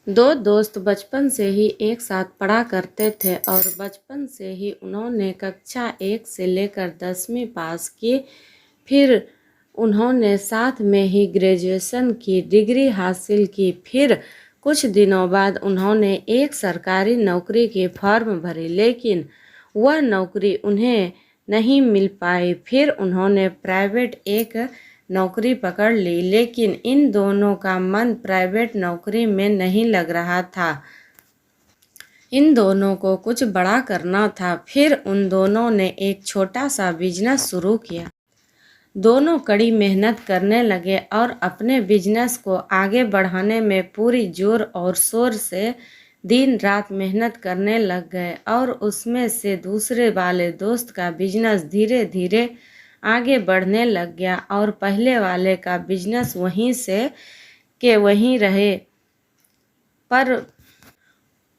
दो दोस्त बचपन से ही एक साथ पढ़ा करते थे और बचपन से ही उन्होंने कक्षा 1 से लेकर 10वीं पास की। फिर उन्होंने साथ में ही ग्रेजुएशन की डिग्री हासिल की। फिर कुछ दिनों बाद उन्होंने एक सरकारी नौकरी की फॉर्म भरी, लेकिन वह नौकरी उन्हें नहीं मिल पाई। फिर उन्होंने प्राइवेट एक नौकरी पकड़ ली, लेकिन इन दोनों का मन प्राइवेट नौकरी में नहीं लग रहा था। इन दोनों को कुछ बड़ा करना था। फिर उन दोनों ने एक छोटा सा बिजनेस शुरू किया। दोनों कड़ी मेहनत करने लगे और अपने बिजनेस को आगे बढ़ाने में पूरी जोर और शोर से दिन रात मेहनत करने लग गए। और उसमें से दूसरे वाले दोस्त का बिजनेस धीरे धीरे आगे बढ़ने लग गया और पहले वाले का बिजनेस वहीं से के वहीं रहे। पर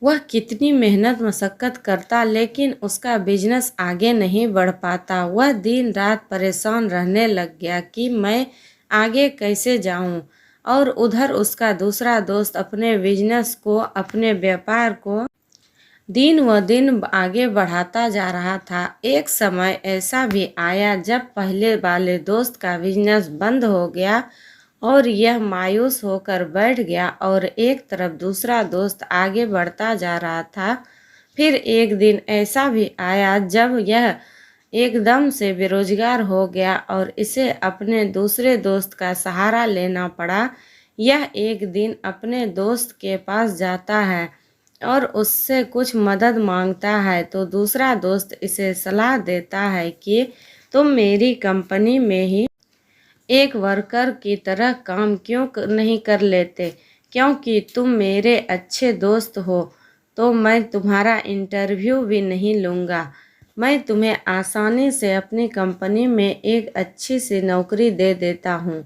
वह कितनी मेहनत मशक्क़त करता, लेकिन उसका बिजनेस आगे नहीं बढ़ पाता। वह दिन रात परेशान रहने लग गया कि मैं आगे कैसे जाऊं। और उधर उसका दूसरा दोस्त अपने बिजनेस को, अपने व्यापार को दिन व दिन आगे बढ़ाता जा रहा था। एक समय ऐसा भी आया जब पहले वाले दोस्त का बिजनेस बंद हो गया और यह मायूस होकर बैठ गया और एक तरफ दूसरा दोस्त आगे बढ़ता जा रहा था। फिर एक दिन ऐसा भी आया जब यह एकदम से बेरोजगार हो गया और इसे अपने दूसरे दोस्त का सहारा लेना पड़ा। यह एक दिन अपने दोस्त के पास जाता है और उससे कुछ मदद मांगता है, तो दूसरा दोस्त इसे सलाह देता है कि तुम मेरी कंपनी में ही एक वर्कर की तरह काम क्यों नहीं कर लेते, क्योंकि तुम मेरे अच्छे दोस्त हो तो मैं तुम्हारा इंटरव्यू भी नहीं लूँगा। मैं तुम्हें आसानी से अपनी कंपनी में एक अच्छी सी नौकरी दे देता हूँ।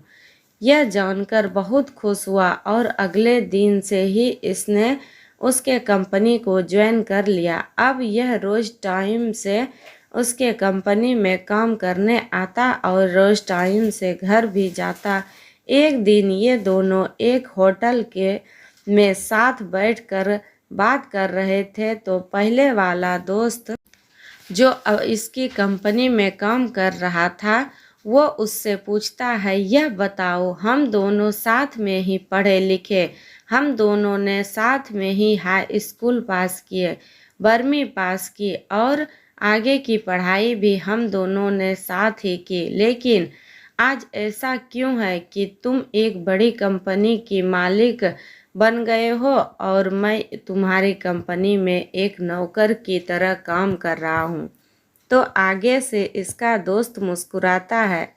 यह जानकर बहुत खुश हुआ और अगले दिन से ही इसने उसके कंपनी को ज्वाइन कर लिया। अब यह रोज़ टाइम से उसके कंपनी में काम करने आता और रोज़ टाइम से घर भी जाता। एक दिन ये दोनों एक होटल के में साथ बैठकर बात कर रहे थे, तो पहले वाला दोस्त जो इसकी कंपनी में काम कर रहा था वो उससे पूछता है, यह बताओ, हम दोनों साथ में ही पढ़े लिखे, हम दोनों ने साथ में ही हाई स्कूल पास किए, 12वीं पास की और आगे की पढ़ाई भी हम दोनों ने साथ ही की, लेकिन आज ऐसा क्यों है कि तुम एक बड़ी कंपनी की मालिक बन गए हो और मैं तुम्हारी कंपनी में एक नौकर की तरह काम कर रहा हूँ। तो आगे से इसका दोस्त मुस्कुराता है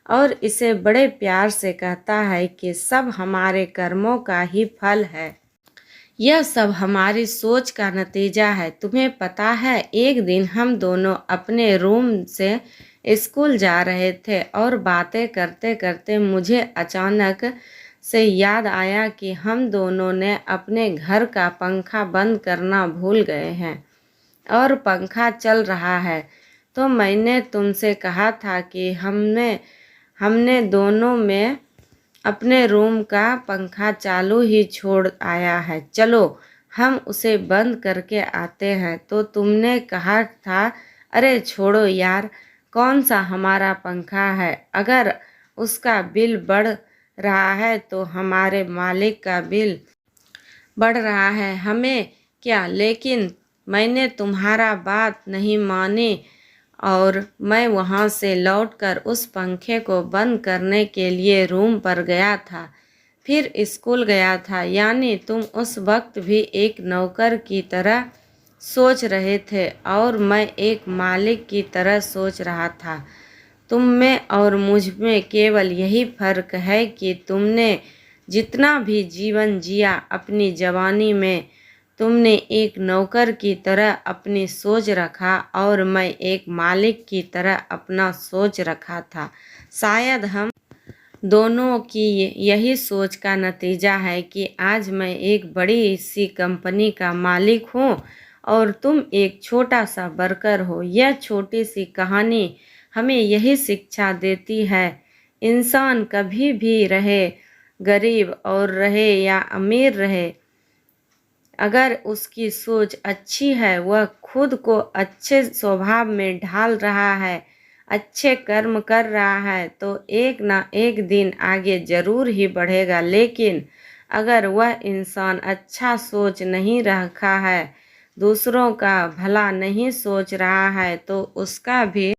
और इसे बड़े प्यार से कहता है कि सब हमारे कर्मों का ही फल है, यह सब हमारी सोच का नतीजा है। तुम्हें पता है, एक दिन हम दोनों अपने रूम से स्कूल जा रहे थे और बातें करते करते मुझे अचानक से याद आया कि हम दोनों ने अपने घर का पंखा बंद करना भूल गए हैं और पंखा चल रहा है। तो मैंने तुमसे कहा था कि हमने दोनों में अपने रूम का पंखा चालू ही छोड़ आया है, चलो हम उसे बंद करके आते हैं। तो तुमने कहा था, अरे छोड़ो यार, कौन सा हमारा पंखा है, अगर उसका बिल बढ़ रहा है तो हमारे मालिक का बिल बढ़ रहा है, हमें क्या। लेकिन मैंने तुम्हारा बात नहीं मानी और मैं वहाँ से लौटकर उस पंखे को बंद करने के लिए रूम पर गया था, फिर स्कूल गया था। यानी तुम उस वक्त भी एक नौकर की तरह सोच रहे थे और मैं एक मालिक की तरह सोच रहा था। तुम में और मुझ में केवल यही फर्क है कि तुमने जितना भी जीवन जिया अपनी जवानी में, तुमने एक नौकर की तरह अपनी सोच रखा और मैं एक मालिक की तरह अपना सोच रखा था। शायद हम दोनों की यही सोच का नतीजा है कि आज मैं एक बड़ी सी कंपनी का मालिक हूँ और तुम एक छोटा सा वर्कर हो। यह छोटी सी कहानी हमें यही शिक्षा देती है, इंसान कभी भी रहे गरीब और रहे या अमीर रहे, अगर उसकी सोच अच्छी है, वह खुद को अच्छे स्वभाव में ढाल रहा है, अच्छे कर्म कर रहा है, तो एक ना एक दिन आगे जरूर ही बढ़ेगा। लेकिन अगर वह इंसान अच्छा सोच नहीं रखा है, दूसरों का भला नहीं सोच रहा है, तो उसका भी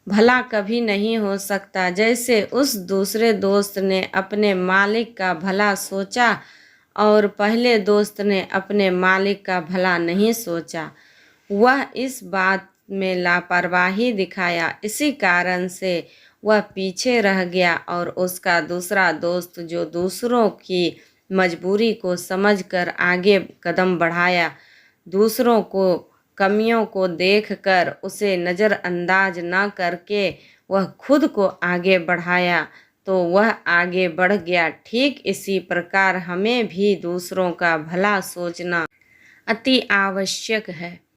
भला कभी नहीं हो सकता। जैसे उस दूसरे दोस्त ने अपने मालिक का भला सोचा और पहले दोस्त ने अपने मालिक का भला नहीं सोचा, वह इस बात में लापरवाही दिखाया। इसी कारण से वह पीछे रह गया और उसका दूसरा दोस्त, जो दूसरों की मजबूरी को समझकर आगे कदम बढ़ाया, दूसरों को कमियों को देखकर उसे नज़रअंदाज न करके वह खुद को आगे बढ़ाया, तो वह आगे बढ़ गया। ठीक इसी प्रकार हमें भी दूसरों का भला सोचना अति आवश्यक है।